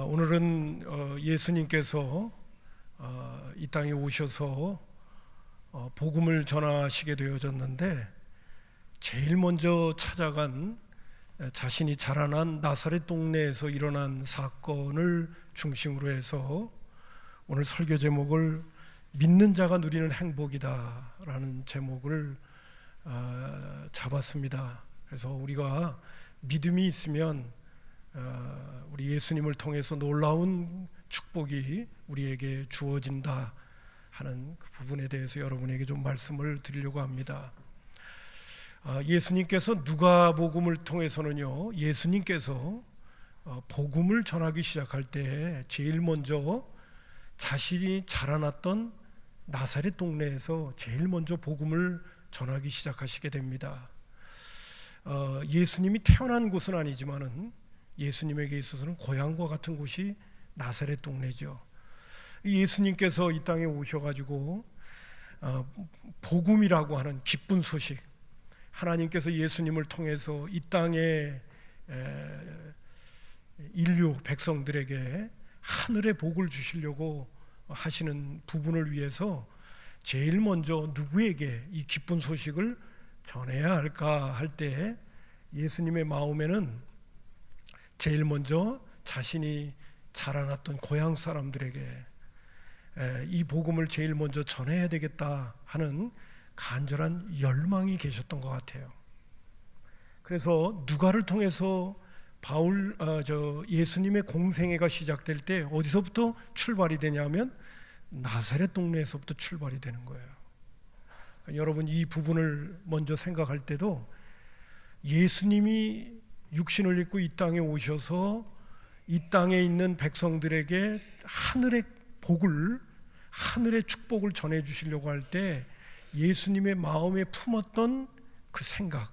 오늘은 예수님께서 이 땅에 오셔서 복음을 전하시게 되어졌는데, 제일 먼저 찾아간 자신이 자라난 나사렛 동네에서 일어난 사건을 중심으로 해서 오늘 설교 제목을 믿는 자가 누리는 행복이다 라는 제목을 잡았습니다. 그래서 우리가 믿음이 있으면 우리 예수님을 통해서 놀라운 축복이 우리에게 주어진다 하는 그 부분에 대해서 여러분에게 좀 말씀을 드리려고 합니다. 예수님께서 누가복음을 통해서는요, 예수님께서 복음을 전하기 시작할 때 제일 먼저 자신이 자라났던 나사렛 동네에서 제일 먼저 복음을 전하기 시작하시게 됩니다. 예수님이 태어난 곳은 아니지만은 예수님에게 있어서는 고향과 같은 곳이 나사렛 동네죠. 예수님께서 이 땅에 오셔가지고 복음이라고 하는 기쁜 소식, 하나님께서 예수님을 통해서 이 땅에 인류 백성들에게 하늘의 복을 주시려고 하시는 부분을 위해서 제일 먼저 누구에게 이 기쁜 소식을 전해야 할까 할 때 예수님의 마음에는 제일 먼저 자신이 자라났던 고향 사람들에게 이 복음을 제일 먼저 전해야 되겠다 하는 간절한 열망이 계셨던 것 같아요. 그래서 누가를 통해서 예수님의 공생애가 시작될 때 어디서부터 출발이 되냐면 나사렛 동네에서부터 출발이 되는 거예요. 여러분, 이 부분을 먼저 생각할 때도 예수님이 육신을 입고 이 땅에 오셔서 이 땅에 있는 백성들에게 하늘의 복을, 하늘의 축복을 전해 주시려고 할 때 예수님의 마음에 품었던 그 생각,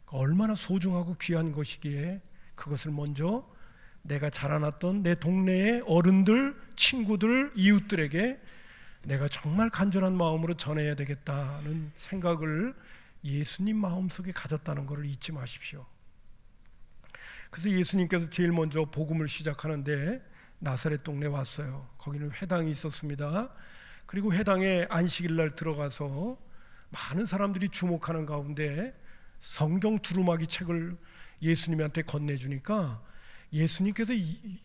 얼마나 소중하고 귀한 것이기에 그것을 먼저 내가 자라났던 내 동네의 어른들, 친구들, 이웃들에게 내가 정말 간절한 마음으로 전해야 되겠다는 생각을 예수님 마음속에 가졌다는 것을 잊지 마십시오. 그래서 예수님께서 제일 먼저 복음을 시작하는데 나사렛 동네에 왔어요. 거기는 회당이 있었습니다. 그리고 회당에 안식일 날 들어가서 많은 사람들이 주목하는 가운데 성경 두루마기 책을 예수님한테 건네주니까 예수님께서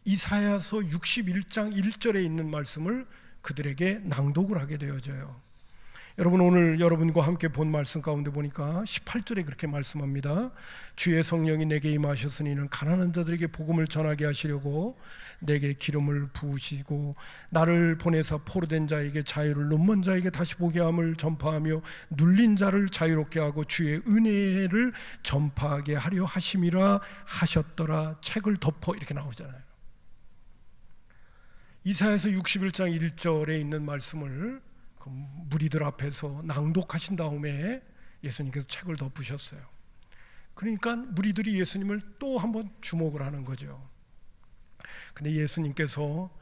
이사야서 61장 1절에 있는 말씀을 그들에게 낭독을 하게 되어져요. 여러분, 오늘 여러분과 함께 본 말씀 가운데 보니까 18절에 그렇게 말씀합니다. 주의 성령이 내게 임하셨으니 이는 가난한 자들에게 복음을 전하게 하시려고 내게 기름을 부으시고 나를 보내사 포로된 자에게 자유를, 눈먼 자에게 다시 보게 함을 전파하며 눌린 자를 자유롭게 하고 주의 은혜를 전파하게 하려 하심이라 하셨더라. 책을 덮어, 이렇게 나오잖아요. 이사야서 61장 1절에 있는 말씀을 무리들 앞에서 낭독하신 다음에 예수님께서 책을 덮으셨어요. 그러니까 무리들이 예수님을 또 한번 주목을 하는 거죠. 근데 예수님께서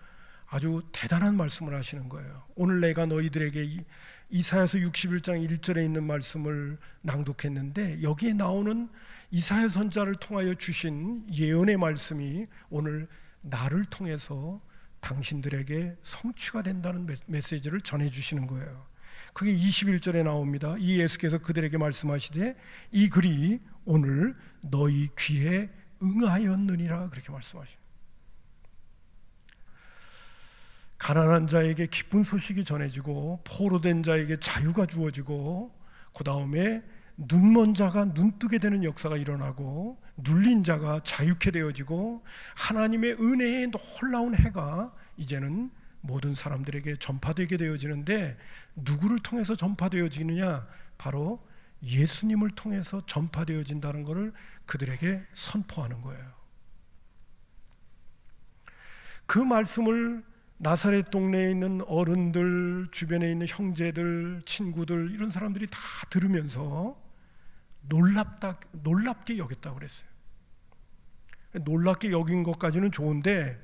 아주 대단한 말씀을 하시는 거예요. 오늘 내가 너희들에게 이사야서 61장 1절에 있는 말씀을 낭독했는데 여기에 나오는 이사야 선지자를 통하여 주신 예언의 말씀이 오늘 나를 통해서 당신들에게 성취가 된다는 메시지를 전해주시는 거예요. 그게 21절에 나옵니다. 이 예수께서 그들에게 말씀하시되 이 글이 오늘 너희 귀에 응하였느니라, 그렇게 말씀하시죠. 가난한 자에게 기쁜 소식이 전해지고 포로된 자에게 자유가 주어지고 그 다음에 눈먼 자가 눈뜨게 되는 역사가 일어나고 눌린 자가 자유케 되어지고 하나님의 은혜의 놀라운 해가 이제는 모든 사람들에게 전파되게 되어지는데 누구를 통해서 전파되어지느냐? 바로 예수님을 통해서 전파되어진다는 것을 그들에게 선포하는 거예요. 그 말씀을 나사렛 동네에 있는 어른들, 주변에 있는 형제들, 친구들, 이런 사람들이 다 들으면서 놀랍게 여겼다고 그랬어요. 놀랍게 여긴 것까지는 좋은데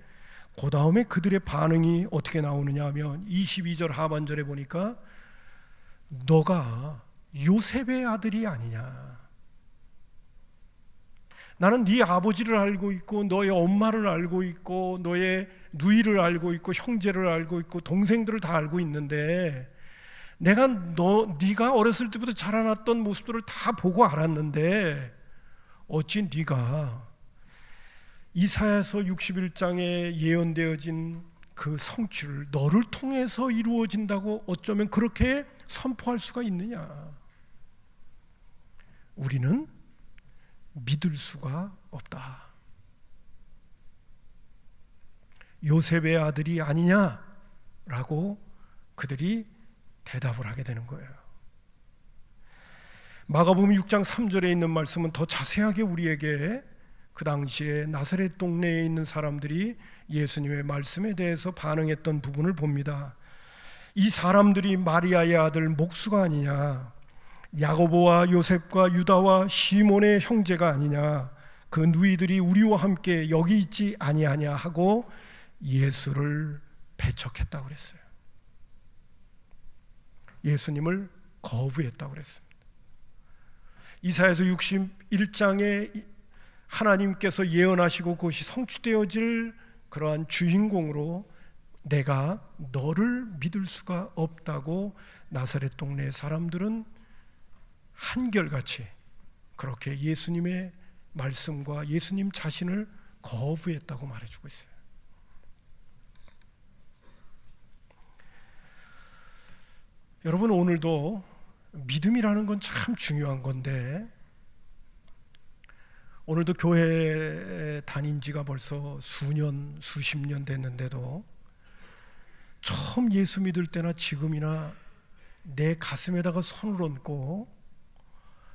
그 다음에 그들의 반응이 어떻게 나오느냐 하면 22절 하반절에 보니까 너가 요셉의 아들이 아니냐, 나는 네 아버지를 알고 있고 너의 엄마를 알고 있고 너의 누이를 알고 있고 형제를 알고 있고 동생들을 다 알고 있는데 내가 네가 어렸을 때부터 자라났던 모습들을 다 보고 알았는데 어찌 네가 이사야서 61장에 예언되어진 그 성취를 너를 통해서 이루어진다고 어쩌면 그렇게 선포할 수가 있느냐? 우리는 믿을 수가 없다. 요셉의 아들이 아니냐라고 그들이 대답을 하게 되는 거예요. 마가복음 6장 3절에 있는 말씀은 더 자세하게 우리에게 그 당시에 나사렛 동네에 있는 사람들이 예수님의 말씀에 대해서 반응했던 부분을 봅니다. 이 사람들이 마리아의 아들 목수가 아니냐, 야고보와 요셉과 유다와 시몬의 형제가 아니냐, 그 누이들이 우리와 함께 여기 있지 아니하냐 하고 예수를 배척했다고 그랬어요. 예수님을 거부했다고 그랬습니다. 이사야서 61장에 하나님께서 예언하시고 그것이 성취되어질 그러한 주인공으로 내가 너를 믿을 수가 없다고 나사렛 동네 사람들은 한결같이 그렇게 예수님의 말씀과 예수님 자신을 거부했다고 말해주고 있어요. 여러분, 오늘도 믿음이라는 건 참 중요한 건데 오늘도 교회 다닌 지가 벌써 수년, 수십 년 됐는데도 처음 예수 믿을 때나 지금이나 내 가슴에다가 손을 얹고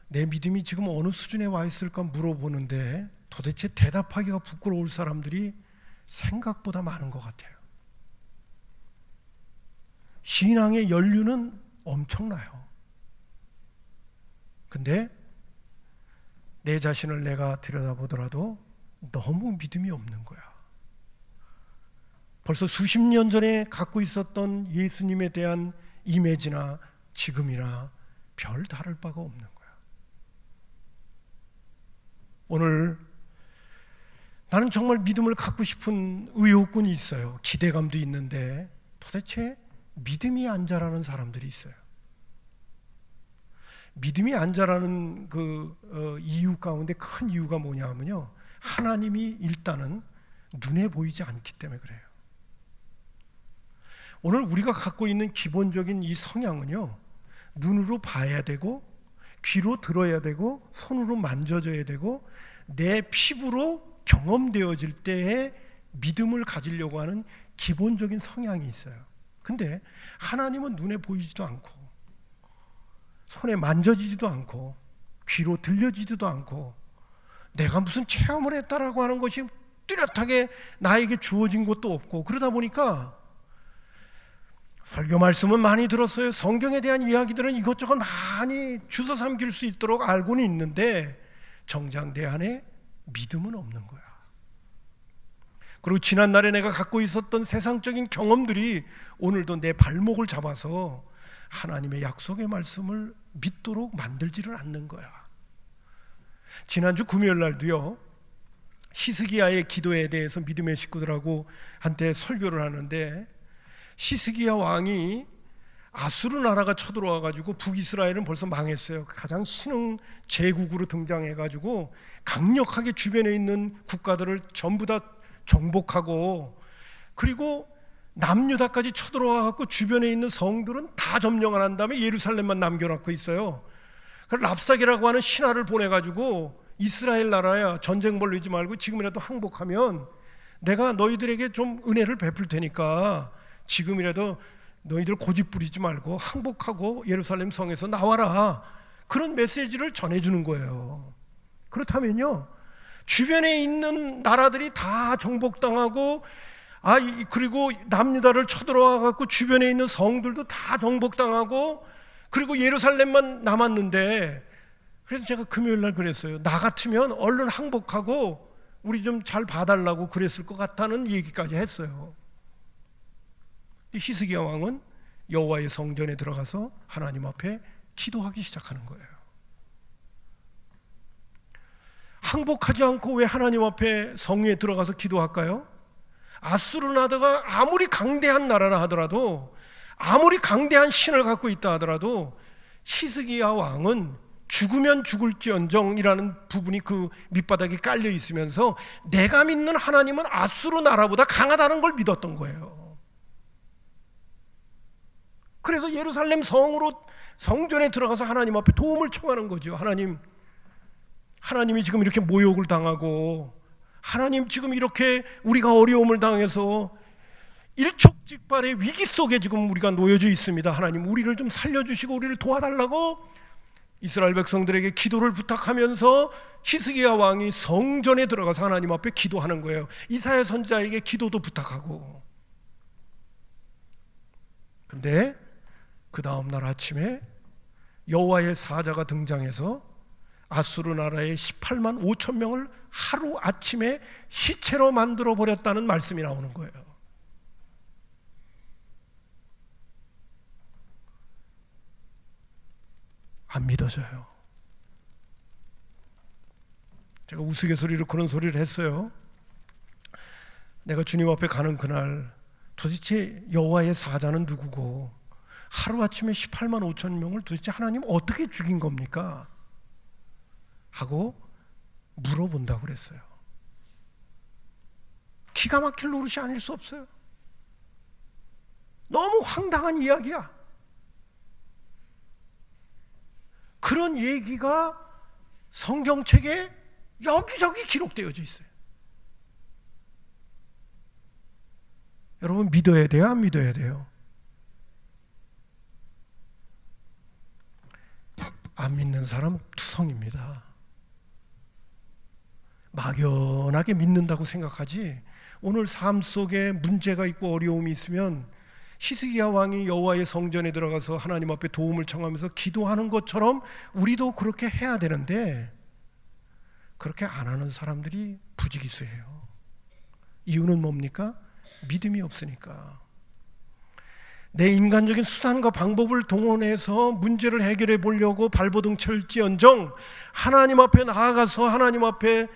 내 믿음이 지금 어느 수준에 와 있을까 물어보는데 도대체 대답하기가 부끄러울 사람들이 생각보다 많은 것 같아요. 신앙의 연륜은 엄청나요. 근데 내 자신을 내가 들여다보더라도 너무 믿음이 없는 거야. 벌써 수십 년 전에 갖고 있었던 예수님에 대한 이미지나 지금이나 별 다를 바가 없는 거야. 오늘 나는 정말 믿음을 갖고 싶은 의욕군이 있어요. 기대감도 있는데 도대체 믿음이 안 자라는 사람들이 있어요. 믿음이 안 자라는 이유 가운데 큰 이유가 뭐냐 하면요, 하나님이 일단은 눈에 보이지 않기 때문에 그래요. 오늘 우리가 갖고 있는 기본적인 이 성향은요, 눈으로 봐야 되고 귀로 들어야 되고 손으로 만져져야 되고 내 피부로 경험되어질 때에 믿음을 가지려고 하는 기본적인 성향이 있어요. 근데 하나님은 눈에 보이지도 않고 손에 만져지지도 않고 귀로 들려지지도 않고 내가 무슨 체험을 했다라고 하는 것이 뚜렷하게 나에게 주어진 것도 없고, 그러다 보니까 설교 말씀은 많이 들었어요. 성경에 대한 이야기들은 이것저것 많이 주워 삼킬 수 있도록 알고는 있는데 정작 내 안에 믿음은 없는 거야. 그리고 지난날에 내가 갖고 있었던 세상적인 경험들이 오늘도 내 발목을 잡아서 하나님의 약속의 말씀을 믿도록 만들지를 않는 거야. 지난주 금요일 날도요, 시스기야의 기도에 대해서 믿음의 식구들하고 한때 설교를 하는데, 시스기야 왕이 아수르 나라가 쳐들어와 가지고 북이스라엘은 벌써 망했어요. 가장 신흥 제국으로 등장해 가지고 강력하게 주변에 있는 국가들을 전부 다 정복하고, 그리고 남유다까지 쳐들어와 갖고 주변에 있는 성들은 다 점령을 한 다음에 예루살렘만 남겨놓고 있어요. 그래서 랍사게라고 하는 신하를 보내가지고 이스라엘 나라야, 전쟁 벌리지 말고 지금이라도 항복하면 내가 너희들에게 좀 은혜를 베풀 테니까 지금이라도 너희들 고집 부리지 말고 항복하고 예루살렘 성에서 나와라, 그런 메시지를 전해주는 거예요. 그렇다면요, 주변에 있는 나라들이 다 정복당하고 그리고 남유다를 쳐들어와 갖고 주변에 있는 성들도 다 정복당하고 그리고 예루살렘만 남았는데, 그래서 제가 금요일 날 그랬어요. 나 같으면 얼른 항복하고 우리 좀 잘 봐달라고 그랬을 것 같다는 얘기까지 했어요. 히스기야 왕은 여호와의 성전에 들어가서 하나님 앞에 기도하기 시작하는 거예요. 항복하지 않고 왜 하나님 앞에 성회에 들어가서 기도할까요? 아수르나드가 아무리 강대한 나라라 하더라도, 아무리 강대한 신을 갖고 있다 하더라도 히스기야 왕은 죽으면 죽을지언정이라는 부분이 그 밑바닥에 깔려 있으면서 내가 믿는 하나님은 아수르 나라보다 강하다는 걸 믿었던 거예요. 그래서 예루살렘 성전에 들어가서 하나님 앞에 도움을 청하는 거죠. 하나님이 지금 이렇게 모욕을 당하고, 하나님 지금 이렇게 우리가 어려움을 당해서 일촉즉발의 위기 속에 지금 우리가 놓여져 있습니다. 하나님 우리를 좀 살려주시고 우리를 도와달라고 이스라엘 백성들에게 기도를 부탁하면서 히스기야 왕이 성전에 들어가서 하나님 앞에 기도하는 거예요. 이사야 선지자에게 기도도 부탁하고. 근데 그 다음 날 아침에 여호와의 사자가 등장해서 아수르 나라의 18만 5천 명을 하루 아침에 시체로 만들어 버렸다는 말씀이 나오는 거예요. 안 믿어져요. 제가 우스갯소리로 그런 소리를 했어요. 내가 주님 앞에 가는 그날 도대체 여호와의 사자는 누구고 하루아침에 18만 5천 명을 도대체 하나님 어떻게 죽인 겁니까? 하고 물어본다고 그랬어요. 기가 막힐 노릇이 아닐 수 없어요. 너무 황당한 이야기야. 그런 얘기가 성경책에 여기저기 기록되어져 있어요. 여러분 믿어야 돼요? 안 믿어야 돼요? 안 믿는 사람 투성입니다. 막연하게 믿는다고 생각하지, 오늘 삶 속에 문제가 있고 어려움이 있으면 히스기야 왕이 여호와의 성전에 들어가서 하나님 앞에 도움을 청하면서 기도하는 것처럼 우리도 그렇게 해야 되는데, 그렇게 안 하는 사람들이 부지기수예요. 이유는 뭡니까? 믿음이 없으니까. 내 인간적인 수단과 방법을 동원해서 문제를 해결해 보려고 발버둥 칠지언정 하나님 앞에 나아가서 하나님 앞에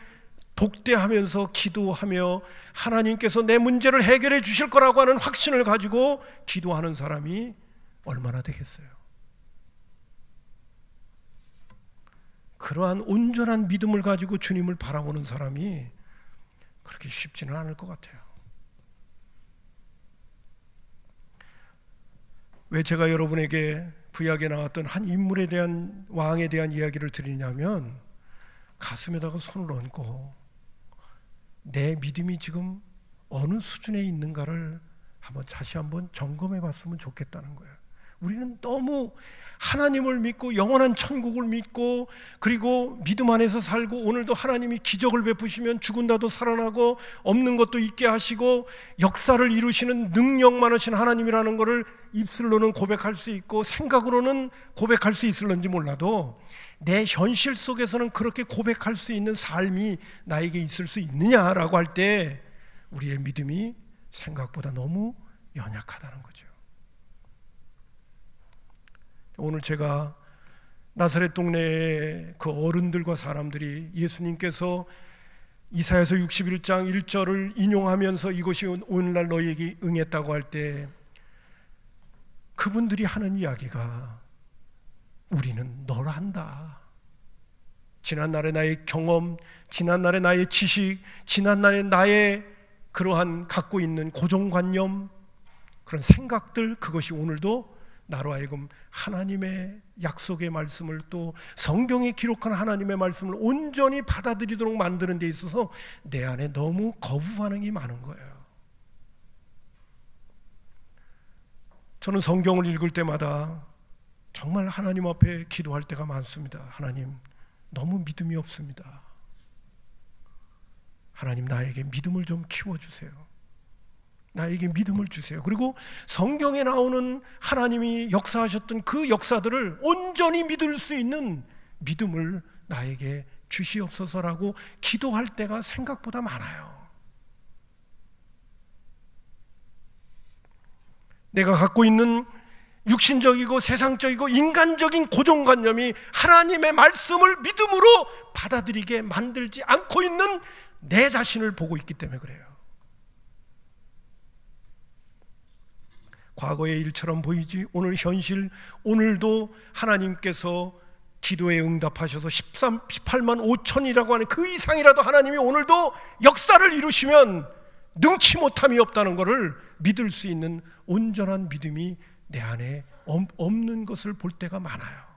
독대하면서 기도하며 하나님께서 내 문제를 해결해 주실 거라고 하는 확신을 가지고 기도하는 사람이 얼마나 되겠어요? 그러한 온전한 믿음을 가지고 주님을 바라보는 사람이 그렇게 쉽지는 않을 것 같아요. 왜 제가 여러분에게 구약에 나왔던 한 인물에 대한, 왕에 대한 이야기를 드리냐면, 가슴에다가 손을 얹고 내 믿음이 지금 어느 수준에 있는가를 다시 한번 점검해 봤으면 좋겠다는 거예요. 우리는 너무 하나님을 믿고 영원한 천국을 믿고, 그리고 믿음 안에서 살고, 오늘도 하나님이 기적을 베푸시면 죽은다도 살아나고 없는 것도 있게 하시고 역사를 이루시는 능력 많으신 하나님이라는 것을 입술로는 고백할 수 있고 생각으로는 고백할 수 있을런지 몰라도 내 현실 속에서는 그렇게 고백할 수 있는 삶이 나에게 있을 수 있느냐라고 할 때 우리의 믿음이 생각보다 너무 연약하다는 거죠. 오늘 제가 나사렛 동네의 그 어른들과 사람들이 예수님께서 이사야서 61장 1절을 인용하면서 이것이 오늘날 너희에게 응했다고 할 때 그분들이 하는 이야기가 우리는 널 안다. 지난날의 나의 경험, 지난날의 나의 지식, 지난날의 나의 그러한 갖고 있는 고정관념, 그런 생각들, 그것이 오늘도 나로 하여금 하나님의 약속의 말씀을, 또 성경에 기록한 하나님의 말씀을 온전히 받아들이도록 만드는 데 있어서 내 안에 너무 거부 반응이 많은 거예요. 저는 성경을 읽을 때마다 정말 하나님 앞에 기도할 때가 많습니다. 하나님, 너무 믿음이 없습니다. 하나님, 나에게 믿음을 좀 키워주세요. 나에게 믿음을 주세요. 그리고 성경에 나오는 하나님이 역사하셨던 그 역사들을 온전히 믿을 수 있는 믿음을 나에게 주시옵소서라고 기도할 때가 생각보다 많아요. 내가 갖고 있는 육신적이고 세상적이고 인간적인 고정관념이 하나님의 말씀을 믿음으로 받아들이게 만들지 않고 있는 내 자신을 보고 있기 때문에 그래요. 과거의 일처럼 보이지 오늘 현실, 오늘도 하나님께서 기도에 응답하셔서 18만 5천이라고 하는 그 이상이라도 하나님이 오늘도 역사를 이루시면 능치 못함이 없다는 것을 믿을 수 있는 온전한 믿음이 내 안에 없는 것을 볼 때가 많아요.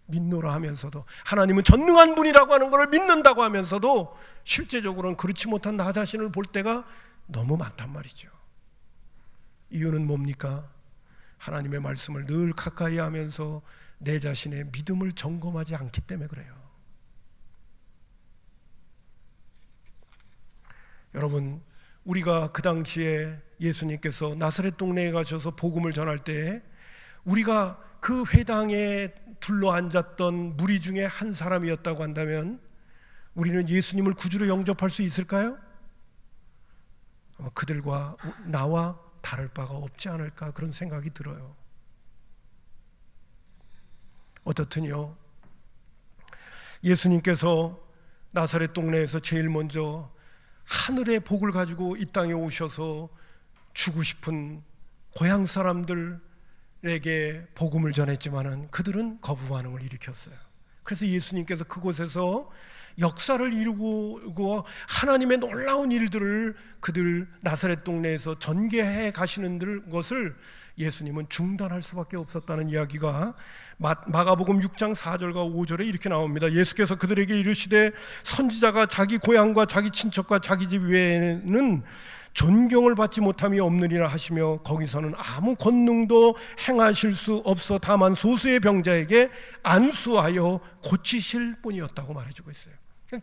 믿노라 하면서도, 하나님은 전능한 분이라고 하는 것을 믿는다고 하면서도 실제적으로는 그렇지 못한 나 자신을 볼 때가 너무 많단 말이죠. 이유는 뭡니까? 하나님의 말씀을 늘 가까이 하면서 내 자신의 믿음을 점검하지 않기 때문에 그래요. 여러분, 우리가 그 당시에 예수님께서 나사렛 동네에 가셔서 복음을 전할 때 우리가 그 회당에 둘러앉았던 무리 중에 한 사람이었다고 한다면 우리는 예수님을 구주로 영접할 수 있을까요? 아마 그들과 나와 다를 바가 없지 않을까 그런 생각이 들어요. 어떻든요, 예수님께서 나사렛 동네에서 제일 먼저 하늘의 복을 가지고 이 땅에 오셔서 주고 싶은 고향 사람들에게 복음을 전했지만은 그들은 거부 반응을 일으켰어요. 그래서 예수님께서 그곳에서 역사를 이루고 하나님의 놀라운 일들을 그들 나사렛 동네에서 전개해 가시는 것을 예수님은 중단할 수밖에 없었다는 이야기가 마가복음 6장 4절과 5절에 이렇게 나옵니다. 예수께서 그들에게 이르시되 선지자가 자기 고향과 자기 친척과 자기 집 외에는 존경을 받지 못함이 없느니라 하시며 거기서는 아무 권능도 행하실 수 없어 다만 소수의 병자에게 안수하여 고치실 뿐이었다고 말해주고 있어요.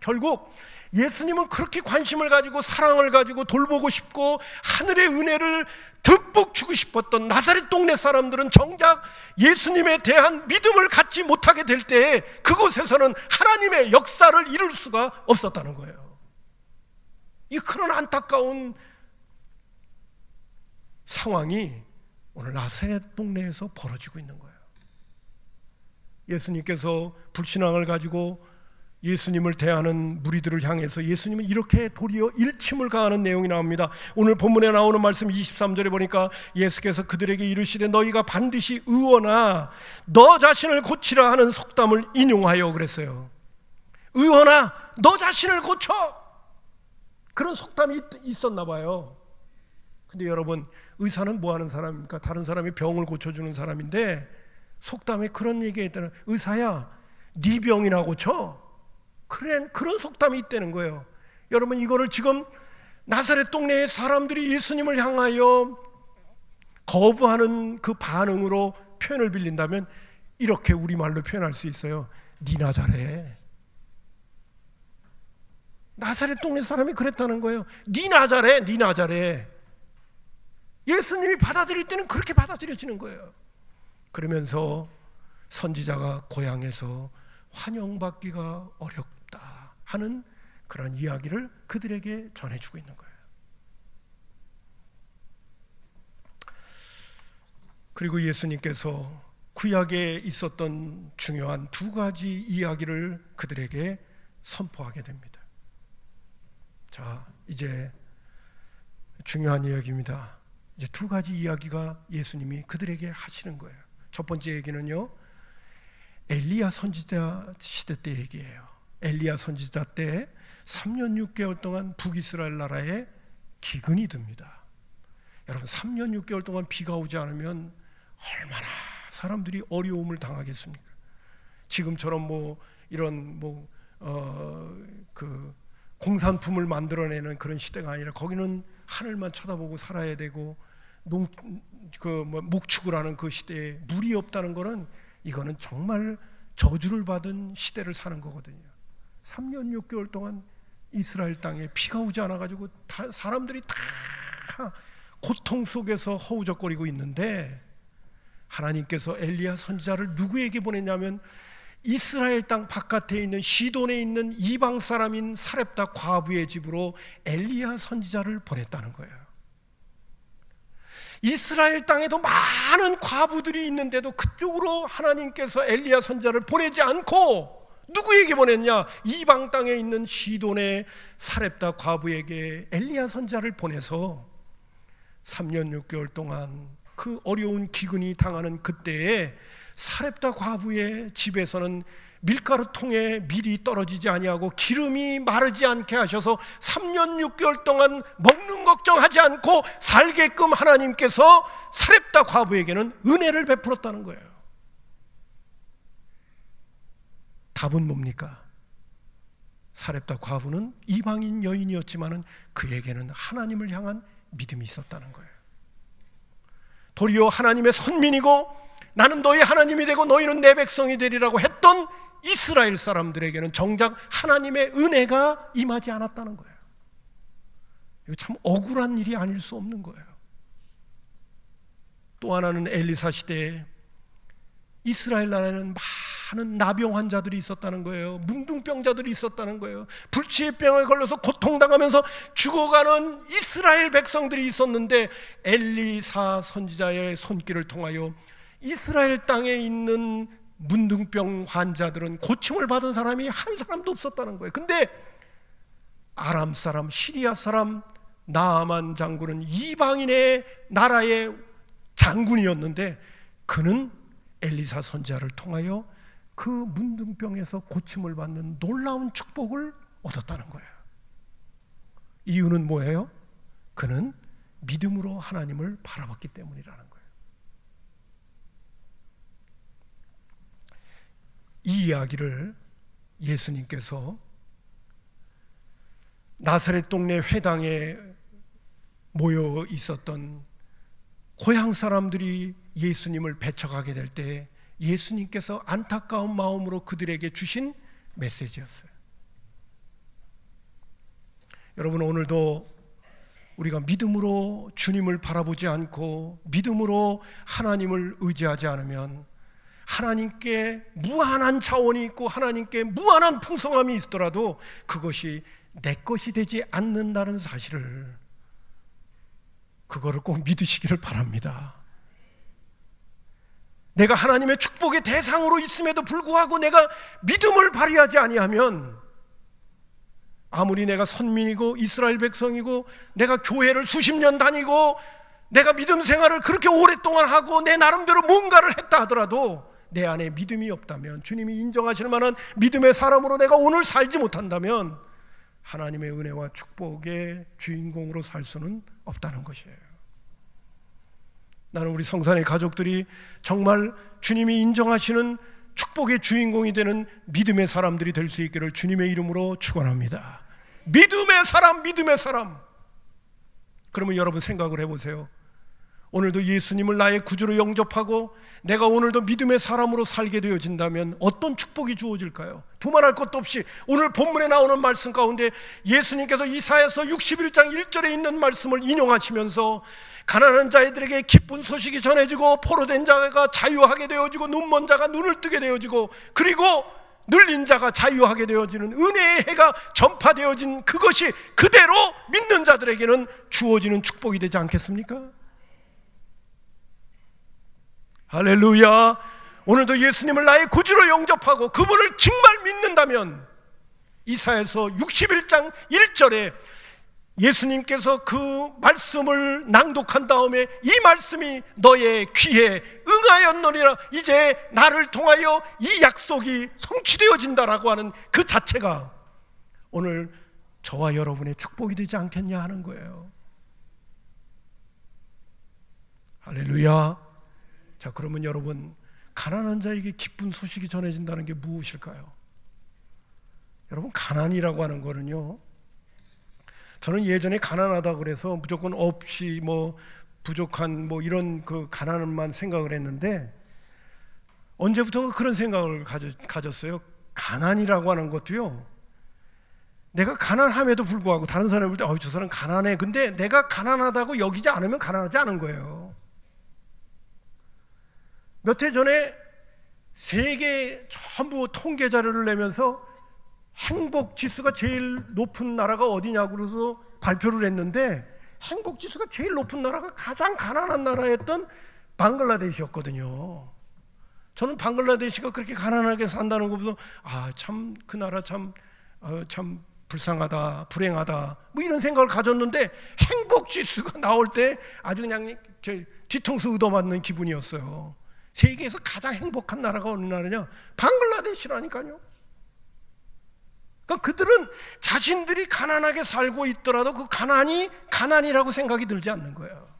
결국 예수님은 그렇게 관심을 가지고 사랑을 가지고 돌보고 싶고 하늘의 은혜를 듬뿍 주고 싶었던 나사렛 동네 사람들은 정작 예수님에 대한 믿음을 갖지 못하게 될 때에 그곳에서는 하나님의 역사를 이룰 수가 없었다는 거예요. 이 그런 안타까운 상황이 오늘 나사렛 동네에서 벌어지고 있는 거예요. 예수님께서 불신앙을 가지고 예수님을 대하는 무리들을 향해서 예수님은 이렇게 도리어 일침을 가하는 내용이 나옵니다. 오늘 본문에 나오는 말씀 23절에 보니까 예수께서 그들에게 이르시되 너희가 반드시 의원아 너 자신을 고치라 하는 속담을 인용하여 그랬어요. 의원아 너 자신을 고쳐, 그런 속담이 있었나 봐요. 근데 여러분, 의사는 뭐 하는 사람입니까? 다른 사람의 병을 고쳐주는 사람인데 속담에 그런 얘기가 있다는, 의사야 네 병이나 고쳐, 그런 속담이 있다는 거예요. 여러분, 이거를 지금 나사렛 동네의 사람들이 예수님을 향하여 거부하는 그 반응으로 표현을 빌린다면 이렇게 우리말로 표현할 수 있어요. 니나 잘해. 나사렛 동네 사람이 그랬다는 거예요. 니나 잘해, 니나 잘해. 예수님이 받아들일 때는 그렇게 받아들여지는 거예요. 그러면서 선지자가 고향에서 환영받기가 어렵다 하는 그런 이야기를 그들에게 전해주고 있는 거예요. 그리고 예수님께서 구약에 있었던 중요한 두 가지 이야기를 그들에게 선포하게 됩니다. 자, 이제 중요한 이야기입니다. 이제 두 가지 이야기가 예수님이 그들에게 하시는 거예요. 첫 번째 얘기는요, 엘리야 선지자 시대 때 얘기예요. 엘리야 선지자 때 3년 6개월 동안 북이스라엘 나라에 기근이 듭니다. 여러분, 3년 6개월 동안 비가 오지 않으면 얼마나 사람들이 어려움을 당하겠습니까? 지금처럼 뭐 이런 그 공산품을 만들어내는 그런 시대가 아니라 거기는 하늘만 쳐다보고 살아야 되고 목축을 하는 그 시대에 물이 없다는 거는 이거는 정말 저주를 받은 시대를 사는 거거든요. 3년 6개월 동안 이스라엘 땅에 비가 오지 않아가지고 사람들이 다 고통 속에서 허우적거리고 있는데 하나님께서 엘리야 선지자를 누구에게 보냈냐면 이스라엘 땅 바깥에 있는 시돈에 있는 이방 사람인 사렙다 과부의 집으로 엘리야 선지자를 보냈다는 거예요. 이스라엘 땅에도 많은 과부들이 있는데도 그쪽으로 하나님께서 엘리야 선지자를 보내지 않고 누구에게 보냈냐? 이방 땅에 있는 시돈의 사렙다 과부에게 엘리야 선지자를 보내서 3년 6개월 동안 그 어려운 기근이 당하는 그때에 사렙다 과부의 집에서는 밀가루 통에 밀이 떨어지지 아니하고 기름이 마르지 않게 하셔서 3년 6개월 동안 먹는 걱정하지 않고 살게끔 하나님께서 사렙다 과부에게는 은혜를 베풀었다는 거예요. 답은 뭡니까? 사렙다 과부는 이방인 여인이었지만 그에게는 하나님을 향한 믿음이 있었다는 거예요. 도리어 하나님의 선민이고 나는 너희 하나님이 되고 너희는 내 백성이 되리라고 했던 이스라엘 사람들에게는 정작 하나님의 은혜가 임하지 않았다는 거예요. 이거 참 억울한 일이 아닐 수 없는 거예요. 또 하나는 엘리사 시대에 이스라엘 나라에는 많은 나병 환자들이 있었다는 거예요. 문둥병자들이 있었다는 거예요. 불치의 병에 걸려서 고통당하면서 죽어가는 이스라엘 백성들이 있었는데 엘리사 선지자의 손길을 통하여 이스라엘 땅에 있는 문둥병 환자들은 고침을 받은 사람이 한 사람도 없었다는 거예요. 근데 아람 사람, 시리아 사람 나아만 장군은 이방인의 나라의 장군이었는데 그는 엘리사 선지자를 통하여 그 문둥병에서 고침을 받는 놀라운 축복을 얻었다는 거예요. 이유는 뭐예요? 그는 믿음으로 하나님을 바라봤기 때문이라는 거예요. 이 이야기를 예수님께서 나사렛 동네 회당에 모여 있었던 고향 사람들이 예수님을 배척하게 될 때 예수님께서 안타까운 마음으로 그들에게 주신 메시지였어요. 여러분, 오늘도 우리가 믿음으로 주님을 바라보지 않고 믿음으로 하나님을 의지하지 않으면 하나님께 무한한 자원이 있고 하나님께 무한한 풍성함이 있더라도 그것이 내 것이 되지 않는다는 사실을, 그거를 꼭 믿으시기를 바랍니다. 내가 하나님의 축복의 대상으로 있음에도 불구하고 내가 믿음을 발휘하지 아니하면 아무리 내가 선민이고 이스라엘 백성이고 내가 교회를 수십 년 다니고 내가 믿음 생활을 그렇게 오랫동안 하고 내 나름대로 뭔가를 했다 하더라도 내 안에 믿음이 없다면, 주님이 인정하실 만한 믿음의 사람으로 내가 오늘 살지 못한다면 하나님의 은혜와 축복의 주인공으로 살 수는 없다는 것이에요. 나는 우리 성산의 가족들이 정말 주님이 인정하시는 축복의 주인공이 되는 믿음의 사람들이 될 수 있기를 주님의 이름으로 축원합니다. 믿음의 사람, 믿음의 사람. 그러면 여러분 생각을 해보세요. 오늘도 예수님을 나의 구주로 영접하고 내가 오늘도 믿음의 사람으로 살게 되어진다면 어떤 축복이 주어질까요? 두말할 것도 없이 오늘 본문에 나오는 말씀 가운데 예수님께서 이사야서 61장 1절에 있는 말씀을 인용하시면서 가난한 자들에게 기쁜 소식이 전해지고 포로된 자가 자유하게 되어지고 눈먼 자가 눈을 뜨게 되어지고 그리고 눌린 자가 자유하게 되어지는 은혜의 해가 전파되어진 그것이 그대로 믿는 자들에게는 주어지는 축복이 되지 않겠습니까? 할렐루야. 오늘도 예수님을 나의 구주로 영접하고 그분을 정말 믿는다면 이사야서 61장 1절에 예수님께서 그 말씀을 낭독한 다음에 이 말씀이 너의 귀에 응하였느니라, 이제 나를 통하여 이 약속이 성취되어진다라고 하는 그 자체가 오늘 저와 여러분의 축복이 되지 않겠냐 하는 거예요. 할렐루야. 자, 그러면 여러분, 가난한 자에게 기쁜 소식이 전해진다는 게 무엇일까요? 여러분, 가난이라고 하는 거는요, 저는 예전에 가난하다 그래서 무조건 없이 부족한 이런 그 가난만 생각을 했는데 언제부터 그런 생각을 가졌어요. 가난이라고 하는 것도요, 내가 가난함에도 불구하고 다른 사람이 볼 때 저 사람 가난해, 근데 내가 가난하다고 여기지 않으면 가난하지 않은 거예요. 몇 해 전에 세계 전부 통계 자료를 내면서 행복 지수가 제일 높은 나라가 어디냐고 그래서 발표를 했는데 행복지수가 제일 높은 나라가 가장 가난한 나라였던 방글라데시였거든요. 저는 방글라데시가 그렇게 가난하게 산다는 것보다 참 그 나라 참 불쌍하다, 불행하다 뭐 이런 생각을 가졌는데 행복지수가 나올 때 아주 그냥 뒤통수 얻어맞는 기분이었어요. 세계에서 가장 행복한 나라가 어느 나라냐? 방글라데시라니까요. 그러니까 그들은 자신들이 가난하게 살고 있더라도 그 가난이 가난이라고 생각이 들지 않는 거예요.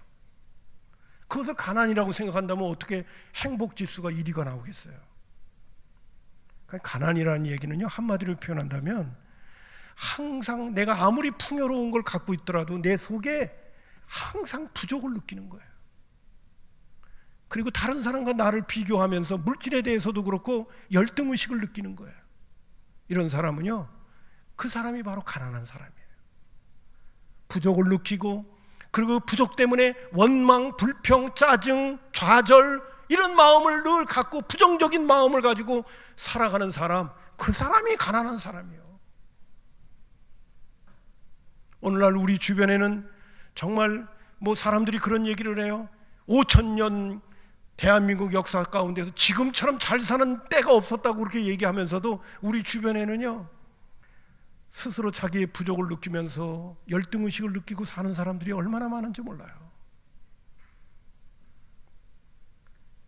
그것을 가난이라고 생각한다면 어떻게 행복지수가 1위가 나오겠어요? 그러니까 가난이라는 얘기는요, 한마디로 표현한다면 항상 내가 아무리 풍요로운 걸 갖고 있더라도 내 속에 항상 부족을 느끼는 거예요. 그리고 다른 사람과 나를 비교하면서 물질에 대해서도 그렇고 열등의식을 느끼는 거예요. 이런 사람은요, 그 사람이 바로 가난한 사람이에요. 부족을 느끼고, 그리고 부족 때문에 원망, 불평, 짜증, 좌절 이런 마음을 늘 갖고 부정적인 마음을 가지고 살아가는 사람, 그 사람이 가난한 사람이에요. 오늘날 우리 주변에는 정말 사람들이 그런 얘기를 해요. 5,000년 대한민국 역사 가운데서 지금처럼 잘 사는 때가 없었다고 그렇게 얘기하면서도 우리 주변에는요, 스스로 자기의 부족을 느끼면서 열등의식을 느끼고 사는 사람들이 얼마나 많은지 몰라요.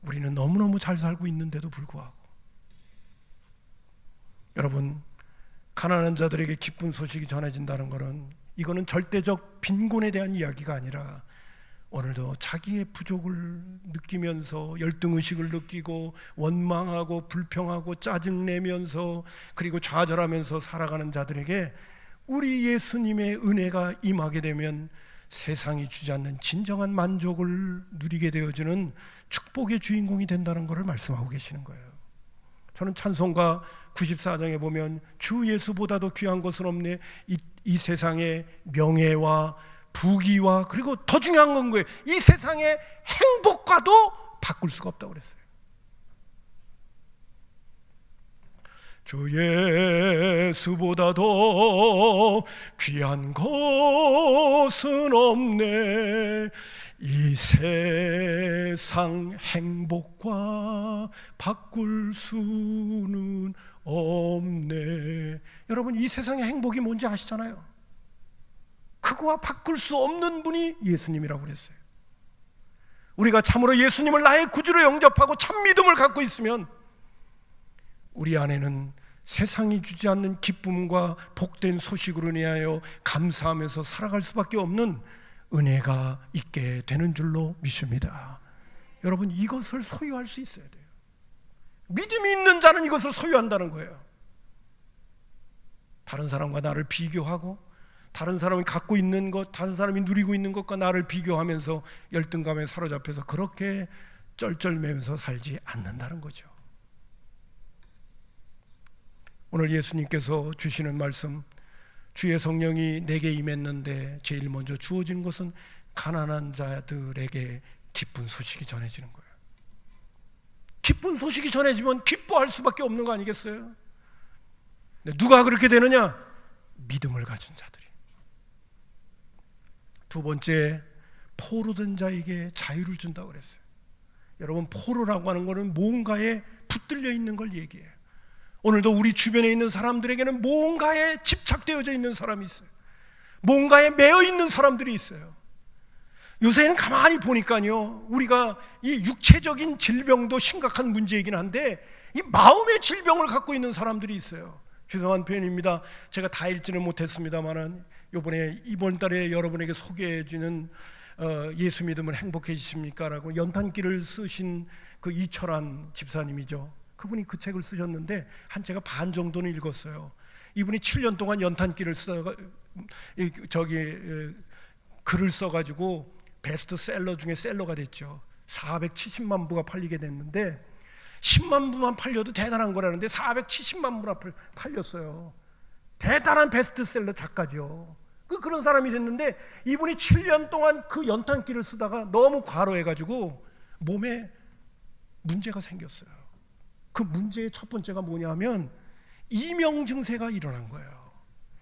우리는 너무너무 잘 살고 있는데도 불구하고, 여러분, 가난한 자들에게 기쁜 소식이 전해진다는 것은, 이거는 절대적 빈곤에 대한 이야기가 아니라 오늘도 자기의 부족을 느끼면서 열등의식을 느끼고 원망하고 불평하고 짜증내면서 그리고 좌절하면서 살아가는 자들에게 우리 예수님의 은혜가 임하게 되면 세상이 주지 않는 진정한 만족을 누리게 되어지는 축복의 주인공이 된다는 것을 말씀하고 계시는 거예요. 저는 찬송가 94장에 보면 주 예수보다도 귀한 것은 없네, 이 세상의 명예와 부귀와 그리고 더 중요한 건 거예요. 이 세상의 행복과도 바꿀 수가 없다고 그랬어요. 주 예수보다도 귀한 것은 없네, 이 세상 행복과 바꿀 수는 없네. 여러분, 이 세상의 행복이 뭔지 아시잖아요. 그거와 바꿀 수 없는 분이 예수님이라고 그랬어요. 우리가 참으로 예수님을 나의 구주로 영접하고 참 믿음을 갖고 있으면 우리 안에는 세상이 주지 않는 기쁨과 복된 소식으로 인하여 감사하면서 살아갈 수밖에 없는 은혜가 있게 되는 줄로 믿습니다. 여러분, 이것을 소유할 수 있어야 돼요. 믿음이 있는 자는 이것을 소유한다는 거예요. 다른 사람과 나를 비교하고 다른 사람이 갖고 있는 것, 다른 사람이 누리고 있는 것과 나를 비교하면서 열등감에 사로잡혀서 그렇게 쩔쩔매면서 살지 않는다는 거죠. 오늘 예수님께서 주시는 말씀, 주의 성령이 내게 임했는데 제일 먼저 주어진 것은 가난한 자들에게 기쁜 소식이 전해지는 거예요. 기쁜 소식이 전해지면 기뻐할 수밖에 없는 거 아니겠어요? 누가 그렇게 되느냐? 믿음을 가진 자들이. 두 번째, 포로된 자에게 자유를 준다고 그랬어요. 여러분, 포로라고 하는 것은 뭔가에 붙들려 있는 걸 얘기해요. 오늘도 우리 주변에 있는 사람들에게는 뭔가에 집착되어져 있는 사람이 있어요. 뭔가에 매여 있는 사람들이 있어요. 요새는 가만히 보니까요, 우리가 이 육체적인 질병도 심각한 문제이긴 한데 이 마음의 질병을 갖고 있는 사람들이 있어요. 죄송한 표현입니다. 제가 다 읽지는 못했습니다만은 이번 달에 여러분에게 소개해주는 예수 믿으면 행복해지십니까? 라고 연탄기를 쓰신 그 이철환 집사님이죠. 그분이 그 책을 쓰셨는데 한 제가 반 정도는 읽었어요. 이분이 7년 동안 연탄기를 글을 써가지고 베스트셀러 중에 셀러가 됐죠. 470만 부가 팔리게 됐는데 10만 부만 팔려도 대단한 거라는데 470만 부나 팔렸어요. 대단한 베스트셀러 작가죠. 그런 사람이 됐는데 이분이 7년 동안 그 연탄기를 쓰다가 너무 과로해가지고 몸에 문제가 생겼어요. 그 문제의 첫 번째가 뭐냐면 이명 증세가 일어난 거예요.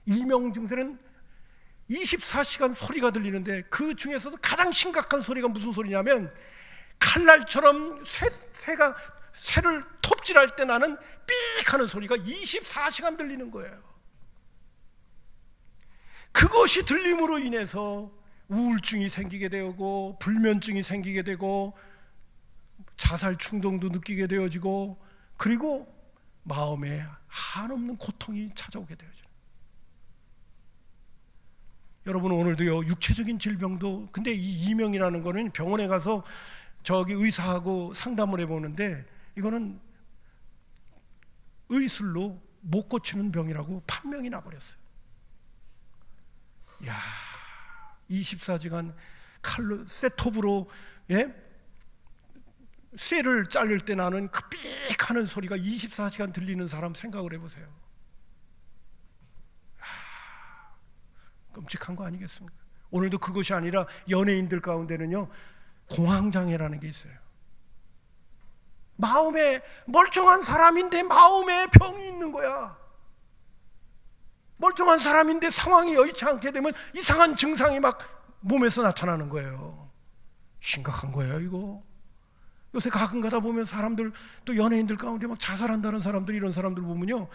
이명 증세는 24시간 소리가 들리는데 그 중에서도 가장 심각한 소리가 무슨 소리냐면 칼날처럼 새를 톱질할 때 나는 삑 하는 소리가 24시간 들리는 거예요. 그것이 들림으로 인해서 우울증이 생기게 되고 불면증이 생기게 되고 자살 충동도 느끼게 되어지고 그리고 마음에 한없는 고통이 찾아오게 되어져요. 여러분 오늘도요 육체적인 질병도 근데 이 이명이라는 거는 병원에 가서 저기 의사하고 상담을 해보는데 이거는 의술로 못 고치는 병이라고 판명이 나버렸어요. 야, 24시간 칼로 쇠톱으로 쇠를 자를 때 나는 그 삑 하는 소리가 24시간 들리는 사람 생각을 해보세요. 끔찍한 거 아니겠습니까? 오늘도 그것이 아니라 연예인들 가운데는요 공황장애라는 게 있어요. 마음에 멀쩡한 사람인데 마음에 병이 있는 거야. 멀쩡한 사람인데 상황이 여의치 않게 되면 이상한 증상이 막 몸에서 나타나는 거예요. 심각한 거예요 이거. 요새 가끔 가다 보면 사람들 또 연예인들 가운데 막 자살한다는 사람들 이런 사람들 보면요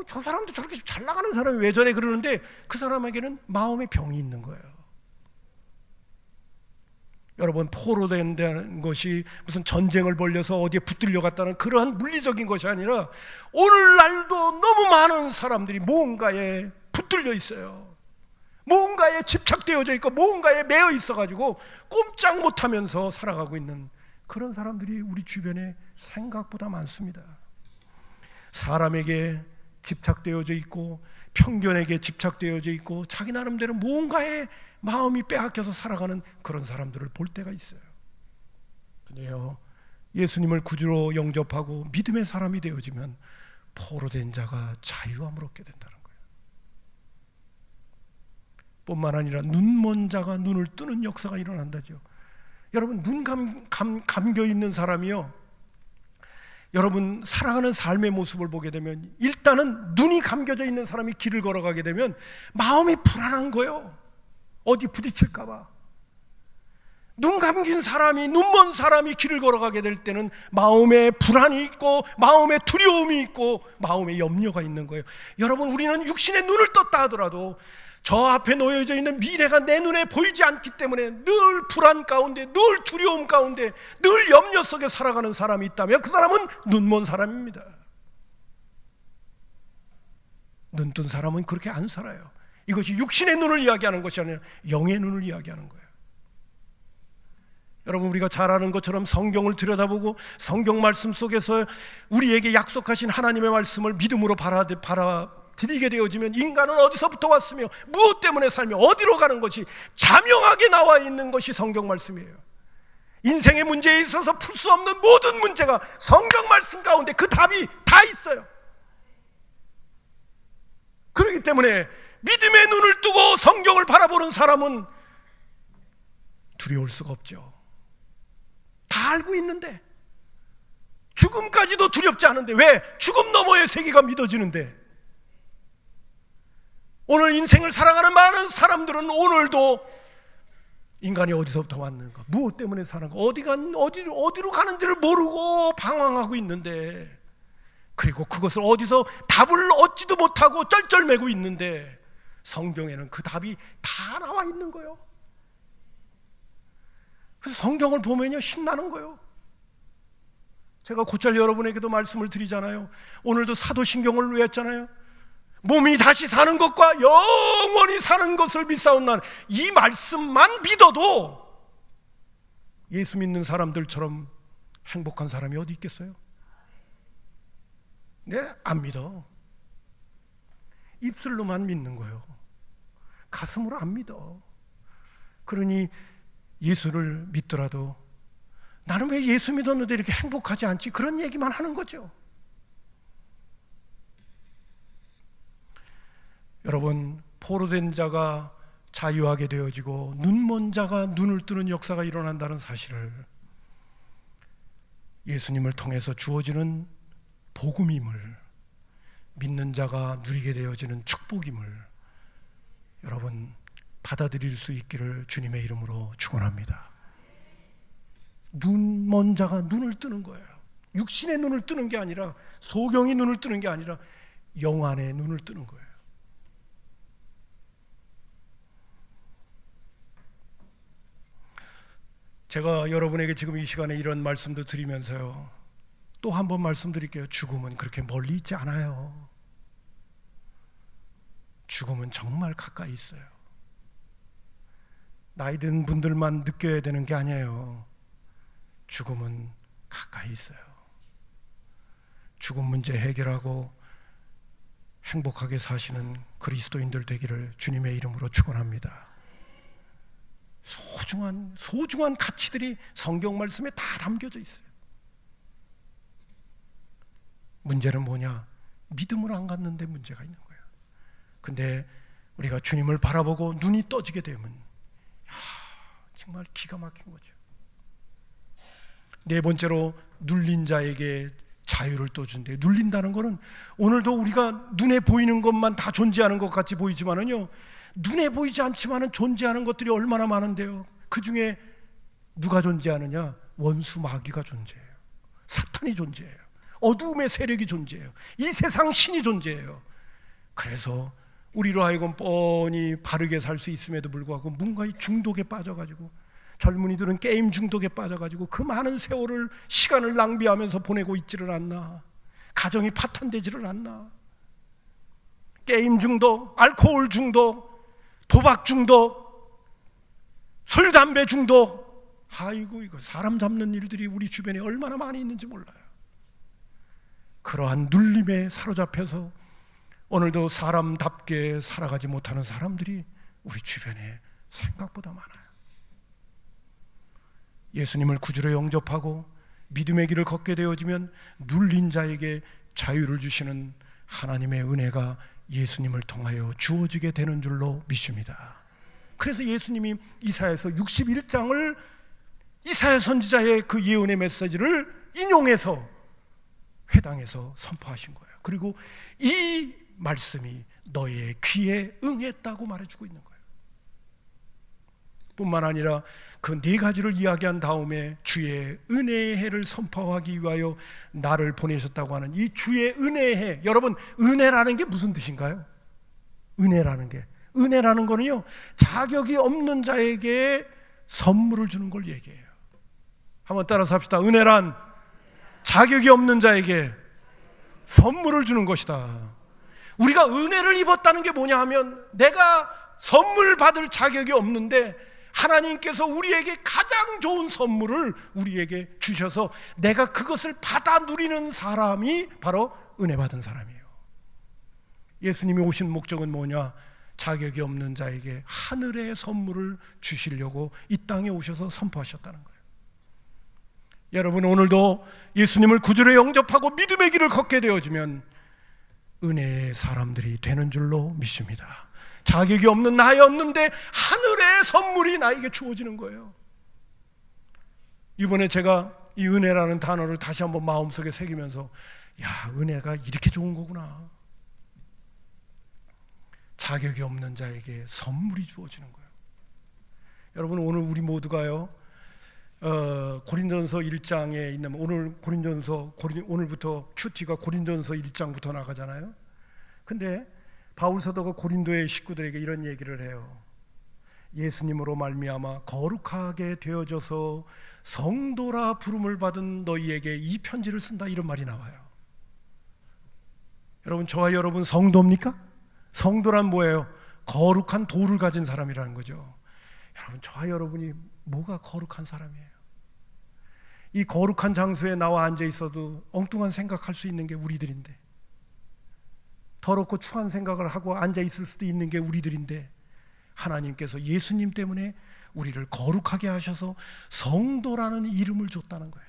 저 사람도 저렇게 잘 나가는 사람이 왜 저래 그러는데 그 사람에게는 마음에 병이 있는 거예요. 여러분 포로된다는 것이 무슨 전쟁을 벌려서 어디에 붙들려 갔다는 그러한 물리적인 것이 아니라 오늘날도 너무 많은 사람들이 뭔가에 붙들려 있어요. 뭔가에 집착되어져 있고 뭔가에 매여 있어가지고 꼼짝 못하면서 살아가고 있는 그런 사람들이 우리 주변에 생각보다 많습니다. 사람에게 집착되어져 있고 편견에게 집착되어져 있고 자기 나름대로 뭔가에 마음이 빼앗겨서 살아가는 그런 사람들을 볼 때가 있어요. 근데요 예수님을 구주로 영접하고 믿음의 사람이 되어지면 포로된 자가 자유함을 얻게 된다는 거예요. 뿐만 아니라 눈먼 자가 눈을 뜨는 역사가 일어난다죠. 여러분 눈 감겨 있는 사람이요 여러분 살아가는 삶의 모습을 보게 되면 일단은 눈이 감겨져 있는 사람이 길을 걸어가게 되면 마음이 불안한 거예요. 어디 부딪힐까 봐. 눈 감긴 사람이 눈먼 사람이 길을 걸어가게 될 때는 마음에 불안이 있고 마음에 두려움이 있고 마음에 염려가 있는 거예요. 여러분 우리는 육신의 눈을 떴다 하더라도 저 앞에 놓여져 있는 미래가 내 눈에 보이지 않기 때문에 늘 불안 가운데 늘 두려움 가운데 늘 염려 속에 살아가는 사람이 있다면 그 사람은 눈먼 사람입니다. 눈뜬 사람은 그렇게 안 살아요. 이것이 육신의 눈을 이야기하는 것이 아니라 영의 눈을 이야기하는 거예요. 여러분 우리가 잘 아는 것처럼 성경을 들여다보고 성경 말씀 속에서 우리에게 약속하신 하나님의 말씀을 믿음으로 받아들이게 되어지면 인간은 어디서부터 왔으며 무엇 때문에 살며 어디로 가는 것이 자명하게 나와 있는 것이 성경 말씀이에요. 인생의 문제에 있어서 풀 수 없는 모든 문제가 성경 말씀 가운데 그 답이 다 있어요. 그렇기 때문에 믿음의 눈을 뜨고 성경을 바라보는 사람은 두려울 수가 없죠. 다 알고 있는데 죽음까지도 두렵지 않은데 왜? 죽음 너머의 세계가 믿어지는데. 오늘 인생을 살아가는 많은 사람들은 오늘도 인간이 어디서부터 왔는가, 무엇 때문에 사는가, 어디로 가는지를 모르고 방황하고 있는데, 그리고 그것을 어디서 답을 얻지도 못하고 쩔쩔매고 있는데 성경에는 그 답이 다 나와 있는 거예요. 그래서 성경을 보면요 신나는 거예요. 제가 곧잘 여러분에게도 말씀을 드리잖아요. 오늘도 사도신경을 외웠잖아요. 몸이 다시 사는 것과 영원히 사는 것을 믿사옵나니 이 말씀만 믿어도 예수 믿는 사람들처럼 행복한 사람이 어디 있겠어요? 네, 안 믿어. 입술로만 믿는 거예요. 가슴으로 안 믿어. 그러니 예수를 믿더라도 나는 왜 예수 믿었는데 이렇게 행복하지 않지? 그런 얘기만 하는 거죠. 여러분, 포로된 자가 자유하게 되어지고 눈먼 자가 눈을 뜨는 역사가 일어난다는 사실을 예수님을 통해서 주어지는 복음임을, 믿는 자가 누리게 되어지는 축복임을 여러분 받아들일 수 있기를 주님의 이름으로 축원합니다. 눈 먼 자가 눈을 뜨는 거예요. 육신의 눈을 뜨는 게 아니라, 소경이 눈을 뜨는 게 아니라 영 안의 눈을 뜨는 거예요. 제가 여러분에게 지금 이 시간에 이런 말씀도 드리면서요, 또 한 번 말씀드릴게요. 죽음은 그렇게 멀리 있지 않아요. 죽음은 정말 가까이 있어요. 나이 든 분들만 느껴야 되는 게 아니에요. 죽음은 가까이 있어요. 죽음 문제 해결하고 행복하게 사시는 그리스도인들 되기를 주님의 이름으로 축원합니다. 소중한 가치들이 성경 말씀에 다 담겨져 있어요. 문제는 뭐냐? 믿음을 안 갖는데 문제가 있는 거예요. 근데 우리가 주님을 바라보고 눈이 떠지게 되면 정말 기가 막힌 거죠. 네 번째로 눌린 자에게 자유를 또 준대요. 눌린다는 것은 오늘도 우리가 눈에 보이는 것만 다 존재하는 것 같이 보이지만은요, 눈에 보이지 않지만은 존재하는 것들이 얼마나 많은데요. 그 중에 누가 존재하느냐? 원수 마귀가 존재해요. 사탄이 존재해요. 어두움의 세력이 존재해요. 이 세상 신이 존재해요. 그래서 우리로 하여금 뻔히 바르게 살 수 있음에도 불구하고 뭔가 이 중독에 빠져가지고, 젊은이들은 게임 중독에 빠져가지고 그 많은 세월을, 시간을 낭비하면서 보내고 있지를 않나. 가정이 파탄되지를 않나. 게임 중독, 알코올 중독, 도박 중독, 술 담배 중독. 아이고, 이거 사람 잡는 일들이 우리 주변에 얼마나 많이 있는지 몰라요. 그러한 눌림에 사로잡혀서 오늘도 사람답게 살아가지 못하는 사람들이 우리 주변에 생각보다 많아요. 예수님을 구주로 영접하고 믿음의 길을 걷게 되어지면 눌린 자에게 자유를 주시는 하나님의 은혜가 예수님을 통하여 주어지게 되는 줄로 믿습니다. 그래서 예수님이 이사야서 61장을 이사야 선지자의 그 예언의 메시지를 인용해서 회당에서 선포하신 거예요. 그리고 이 말씀이 너의 귀에 응했다고 말해주고 있는 거예요. 뿐만 아니라 그 네 가지를 이야기한 다음에 주의 은혜의 해를 선포하기 위하여 나를 보내셨다고 하는 이 주의 은혜의 해. 여러분, 은혜라는 게 무슨 뜻인가요? 은혜라는 거는요, 자격이 없는 자에게 선물을 주는 걸 얘기해요. 한번 따라서 합시다. 은혜란 자격이 없는 자에게 선물을 주는 것이다. 우리가 은혜를 입었다는 게 뭐냐 하면, 내가 선물 받을 자격이 없는데 하나님께서 우리에게 가장 좋은 선물을 우리에게 주셔서 내가 그것을 받아 누리는 사람이 바로 은혜 받은 사람이에요. 예수님이 오신 목적은 뭐냐? 자격이 없는 자에게 하늘의 선물을 주시려고 이 땅에 오셔서 선포하셨다는 거예요. 여러분, 오늘도 예수님을 구주로 영접하고 믿음의 길을 걷게 되어지면 은혜의 사람들이 되는 줄로 믿습니다. 자격이 없는 나였는데 하늘의 선물이 나에게 주어지는 거예요. 이번에 제가 이 은혜라는 단어를 다시 한번 마음속에 새기면서, 은혜가 이렇게 좋은 거구나. 자격이 없는 자에게 선물이 주어지는 거예요. 여러분, 오늘 우리 모두가요, 고린전서 1장에 있는, 오늘부터 큐티가 고린전서 1장부터 나가잖아요. 근데 바울 사도가 고린도의 식구들에게 이런 얘기를 해요. 예수님으로 말미암아 거룩하게 되어져서 성도라 부름을 받은 너희에게 이 편지를 쓴다, 이런 말이 나와요. 여러분, 저와 여러분 성도입니까? 성도란 뭐예요? 거룩한 도를 가진 사람이라는 거죠. 여러분, 저와 여러분이 뭐가 거룩한 사람이에요? 이 거룩한 장소에 나와 앉아 있어도 엉뚱한 생각할 수 있는 게 우리들인데, 더럽고 추한 생각을 하고 앉아 있을 수도 있는 게 우리들인데, 하나님께서 예수님 때문에 우리를 거룩하게 하셔서 성도라는 이름을 줬다는 거예요.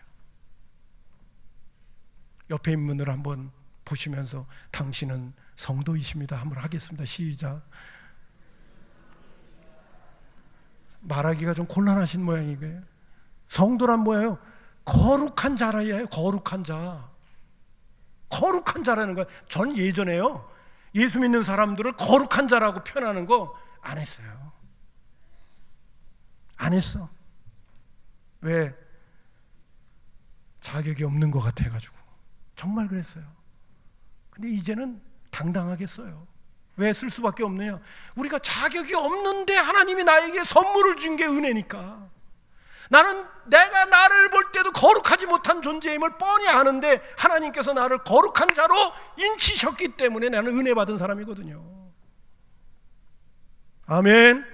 옆에 있는 분을 한번 보시면서 당신은 성도이십니다 한번 하겠습니다. 시작. 말하기가 좀 곤란하신 모양이고요. 성도란 뭐예요? 거룩한 자라예요. 거룩한 자. 거룩한 자라는 거. 전 예전에요, 예수 믿는 사람들을 거룩한 자라고 표현하는 거 안 했어요. 안 했어. 왜? 자격이 없는 것 같아가지고. 정말 그랬어요. 근데 이제는 당당하게 써요. 왜 쓸 수밖에 없느냐? 우리가 자격이 없는데 하나님이 나에게 선물을 준 게 은혜니까. 내가 나를 볼 때도 거룩하지 못한 존재임을 뻔히 아는데 하나님께서 나를 거룩한 자로 인치셨기 때문에 나는 은혜 받은 사람이거든요. 아멘.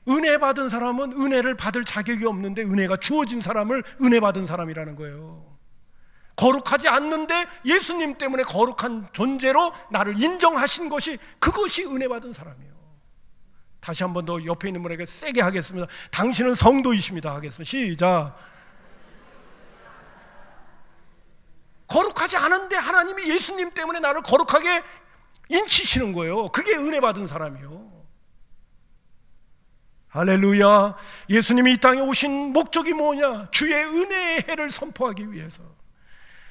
은혜 받은 사람은 은혜를 받을 자격이 없는데 은혜가 주어진 사람을 은혜 받은 사람이라는 거예요. 거룩하지 않는데 예수님 때문에 거룩한 존재로 나를 인정하신 것이, 그것이 은혜 받은 사람이에요. 다시 한 번 더 옆에 있는 분에게 세게 하겠습니다. 당신은 성도이십니다 하겠습니다. 시작. 거룩하지 않은데 하나님이 예수님 때문에 나를 거룩하게 인치시는 거예요. 그게 은혜 받은 사람이요. 할렐루야. 예수님이 이 땅에 오신 목적이 뭐냐? 주의 은혜의 해를 선포하기 위해서.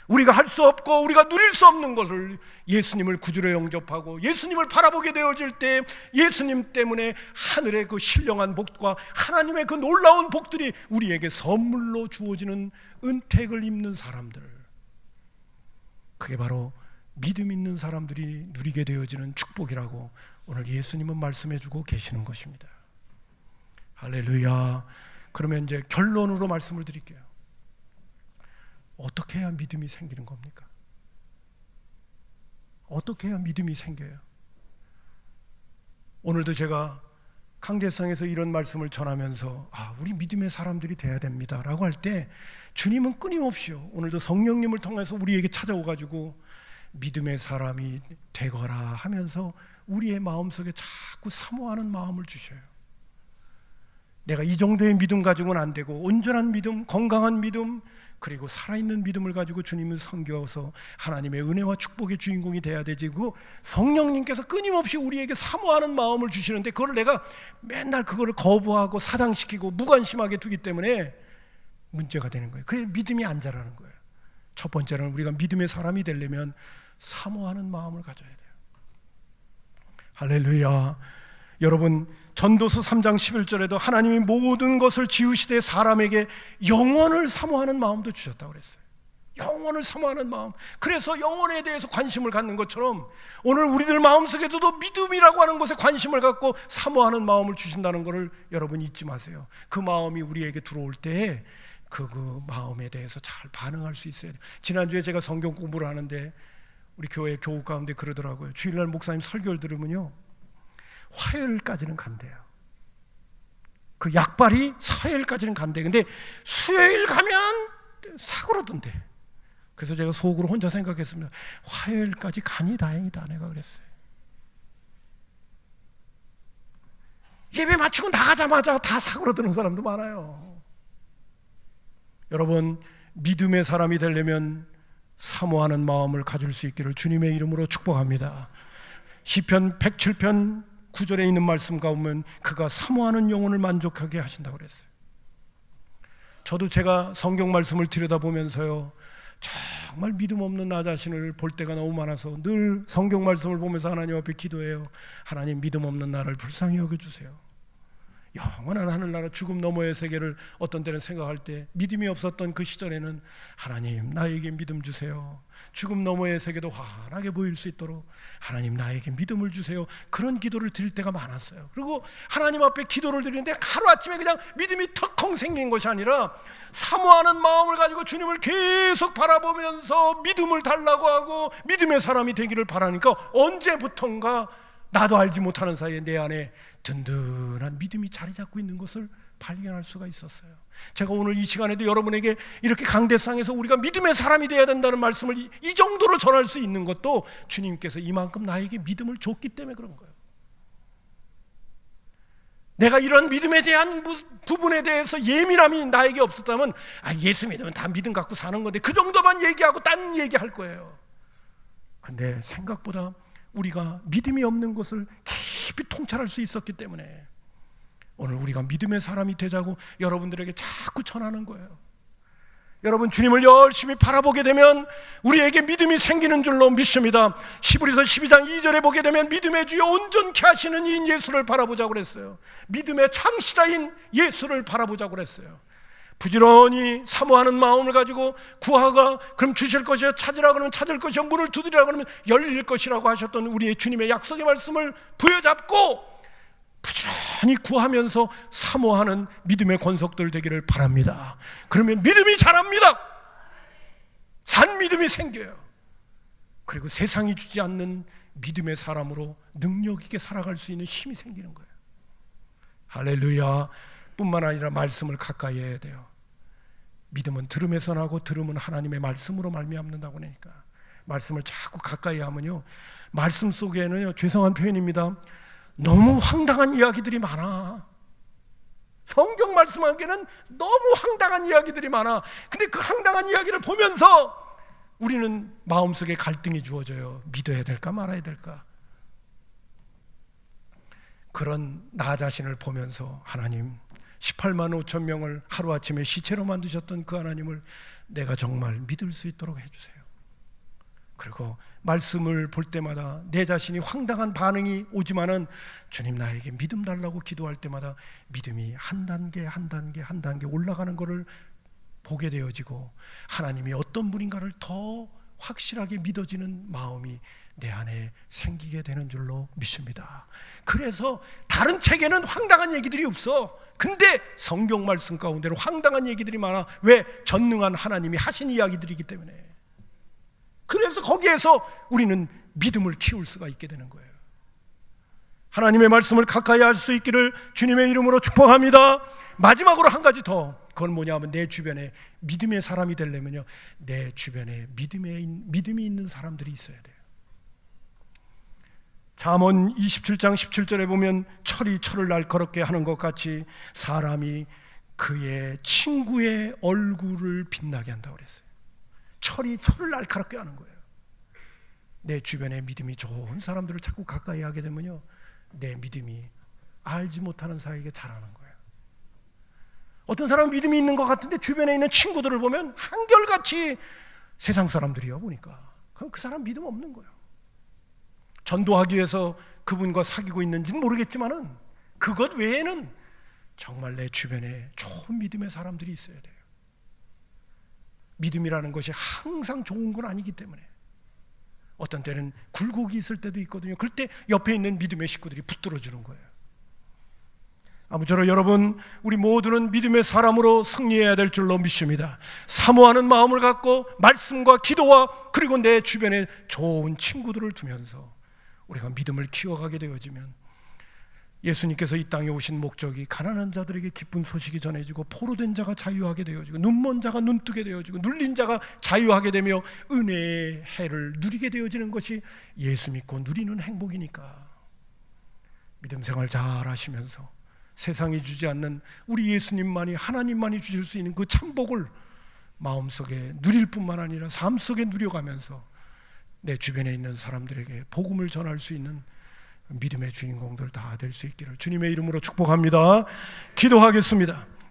우리가 할 수 없고 우리가 누릴 수 없는 것을 예수님을 구주로 영접하고 예수님을 바라보게 되어질 때 예수님 때문에 하늘의 그 신령한 복과 하나님의 그 놀라운 복들이 우리에게 선물로 주어지는 은택을 입는 사람들, 그게 바로 믿음 있는 사람들이 누리게 되어지는 축복이라고 오늘 예수님은 말씀해 주고 계시는 것입니다. 할렐루야. 그러면 이제 결론으로 말씀을 드릴게요. 어떻게 해야 믿음이 생기는 겁니까? 어떻게 해야 믿음이 생겨요? 오늘도 제가 강대상에서 이런 말씀을 전하면서 우리 믿음의 사람들이 돼야 됩니다 라고 할 때 주님은 끊임없이요, 오늘도 성령님을 통해서 우리에게 찾아오가지고 믿음의 사람이 되거라 하면서 우리의 마음속에 자꾸 사모하는 마음을 주셔요. 내가 이 정도의 믿음 가지고는 안 되고 온전한 믿음, 건강한 믿음, 그리고 살아있는 믿음을 가지고 주님을 섬겨서 하나님의 은혜와 축복의 주인공이 돼야 되지. 그 성령님께서 끊임없이 우리에게 사모하는 마음을 주시는데 그걸 내가 맨날 그거를 거부하고 사장시키고 무관심하게 두기 때문에 문제가 되는 거예요. 그래서 믿음이 안 자라는 거예요. 첫 번째는 우리가 믿음의 사람이 되려면 사모하는 마음을 가져야 돼요. 할렐루야. 여러분, 전도서 3장 11절에도 하나님이 모든 것을 지으시되 사람에게 영원을 사모하는 마음도 주셨다고 그랬어요. 영원을 사모하는 마음. 그래서 영원에 대해서 관심을 갖는 것처럼 오늘 우리들 마음속에도 믿음이라고 하는 것에 관심을 갖고 사모하는 마음을 주신다는 것을 여러분 잊지 마세요. 그 마음이 우리에게 들어올 때에 그 마음에 대해서 잘 반응할 수 있어야 돼요. 지난주에 제가 성경 공부를 하는데 우리 교회 교우 가운데 그러더라고요. 주일날 목사님 설교를 들으면요, 화요일까지는 간대요. 그 약발이 화요일까지는 간대. 근데 수요일 가면 사그러든대. 그래서 제가 속으로 혼자 생각했습니다. 화요일까지 가니 다행이다 내가 그랬어요. 예배 마치고 나가자마자 다 사그러드는 사람도 많아요. 여러분, 믿음의 사람이 되려면 사모하는 마음을 가질 수 있기를 주님의 이름으로 축복합니다. 시편 107편 9절에 있는 말씀 가보면 그가 사모하는 영혼을 만족하게 하신다고 그랬어요. 저도 제가 성경 말씀을 들여다보면서요, 정말 믿음 없는 나 자신을 볼 때가 너무 많아서 늘 성경 말씀을 보면서 하나님 앞에 기도해요. 하나님, 믿음 없는 나를 불쌍히 여겨주세요. 영원한 하늘나라 죽음 너머의 세계를 어떤 때는 생각할 때 믿음이 없었던 그 시절에는 하나님, 나에게 믿음 주세요. 죽음 너머의 세계도 환하게 보일 수 있도록 하나님, 나에게 믿음을 주세요. 그런 기도를 드릴 때가 많았어요. 그리고 하나님 앞에 기도를 드리는데 하루아침에 그냥 믿음이 턱컹 생긴 것이 아니라 사모하는 마음을 가지고 주님을 계속 바라보면서 믿음을 달라고 하고 믿음의 사람이 되기를 바라니까 언제부턴가 나도 알지 못하는 사이에 내 안에 든든한 믿음이 자리 잡고 있는 것을 발견할 수가 있었어요. 제가 오늘 이 시간에도 여러분에게 이렇게 강대상에서 우리가 믿음의 사람이 되어야 된다는 말씀을 이 정도로 전할 수 있는 것도 주님께서 이만큼 나에게 믿음을 줬기 때문에 그런 거예요. 내가 이런 믿음에 대한 부분에 대해서 예민함이 나에게 없었다면 예수 믿으면 다 믿음 갖고 사는 건데 그 정도만 얘기하고 딴 얘기할 거예요. 근데 생각보다 우리가 믿음이 없는 것을 깊이 통찰할 수 있었기 때문에 오늘 우리가 믿음의 사람이 되자고 여러분들에게 자꾸 전하는 거예요. 여러분, 주님을 열심히 바라보게 되면 우리에게 믿음이 생기는 줄로 믿습니다. 히브리서 12장 2절에 보게 되면 믿음의 주여 온전케 하시는 이인 예수를 바라보자고 그랬어요. 믿음의 창시자인 예수를 바라보자고 그랬어요. 부지런히 사모하는 마음을 가지고 구하가 그럼 주실 것이요, 찾으라 그러면 찾을 것이요, 문을 두드리라 그러면 열릴 것이라고 하셨던 우리의 주님의 약속의 말씀을 부여잡고 부지런히 구하면서 사모하는 믿음의 권속들 되기를 바랍니다. 그러면 믿음이 자랍니다. 산 믿음이 생겨요. 그리고 세상이 주지 않는 믿음의 사람으로 능력 있게 살아갈 수 있는 힘이 생기는 거예요. 할렐루야. 뿐만 아니라 말씀을 가까이 해야 돼요. 믿음은 들음에서 나고 들음은 하나님의 말씀으로 말미암는다고 하니까 말씀을 자꾸 가까이 하면요, 말씀 속에는요, 죄송한 표현입니다, 너무 황당한 이야기들이 많아. 성경 말씀하기에는 너무 황당한 이야기들이 많아. 근데 그 황당한 이야기를 보면서 우리는 마음속에 갈등이 주어져요. 믿어야 될까 말아야 될까. 그런 나 자신을 보면서 하나님, 18만 5천 명을 하루아침에 시체로 만드셨던 그 하나님을 내가 정말 믿을 수 있도록 해주세요. 그리고 말씀을 볼 때마다 내 자신이 황당한 반응이 오지만은 주님 나에게 믿음 달라고 기도할 때마다 믿음이 한 단계 한 단계 한 단계 올라가는 것을 보게 되어지고 하나님이 어떤 분인가를 더 확실하게 믿어지는 마음이 내 안에 생기게 되는 줄로 믿습니다. 그래서 다른 책에는 황당한 얘기들이 없어. 근데 성경 말씀 가운데는 황당한 얘기들이 많아. 왜? 전능한 하나님이 하신 이야기들이기 때문에. 그래서 거기에서 우리는 믿음을 키울 수가 있게 되는 거예요. 하나님의 말씀을 가까이 할 수 있기를 주님의 이름으로 축복합니다. 마지막으로 한 가지 더. 그건 뭐냐면 내 주변에 믿음의 사람이 되려면요, 내 주변에 믿음이 있는 사람들이 있어야 돼요. 잠언 27장 17절에 보면 철이 철을 날카롭게 하는 것 같이 사람이 그의 친구의 얼굴을 빛나게 한다고 그랬어요. 철이 철을 날카롭게 하는 거예요. 내 주변에 믿음이 좋은 사람들을 자꾸 가까이 하게 되면요, 내 믿음이 알지 못하는 사이에게 자라는 거예요. 어떤 사람은 믿음이 있는 것 같은데 주변에 있는 친구들을 보면 한결같이 세상 사람들이야 보니까. 그럼 그 사람 믿음 없는 거예요. 전도하기 위해서 그분과 사귀고 있는지는 모르겠지만은 그것 외에는 정말 내 주변에 좋은 믿음의 사람들이 있어야 돼요. 믿음이라는 것이 항상 좋은 건 아니기 때문에 어떤 때는 굴곡이 있을 때도 있거든요. 그럴 때 옆에 있는 믿음의 식구들이 붙들어주는 거예요. 아무쪼록 여러분, 우리 모두는 믿음의 사람으로 승리해야 될 줄로 믿습니다. 사모하는 마음을 갖고 말씀과 기도와 그리고 내 주변에 좋은 친구들을 두면서 우리가 믿음을 키워가게 되어지면 예수님께서 이 땅에 오신 목적이 가난한 자들에게 기쁜 소식이 전해지고 포로된 자가 자유하게 되어지고 눈먼 자가 눈뜨게 되어지고 눌린 자가 자유하게 되며 은혜의 해를 누리게 되어지는 것이 예수 믿고 누리는 행복이니까 믿음 생활 잘 하시면서 세상이 주지 않는 우리 예수님만이, 하나님만이 주실 수 있는 그 참복을 마음속에 누릴 뿐만 아니라 삶 속에 누려가면서 내 주변에 있는 사람들에게 복음을 전할 수 있는 믿음의 주인공들 다 될 수 있기를 주님의 이름으로 축복합니다. 기도하겠습니다.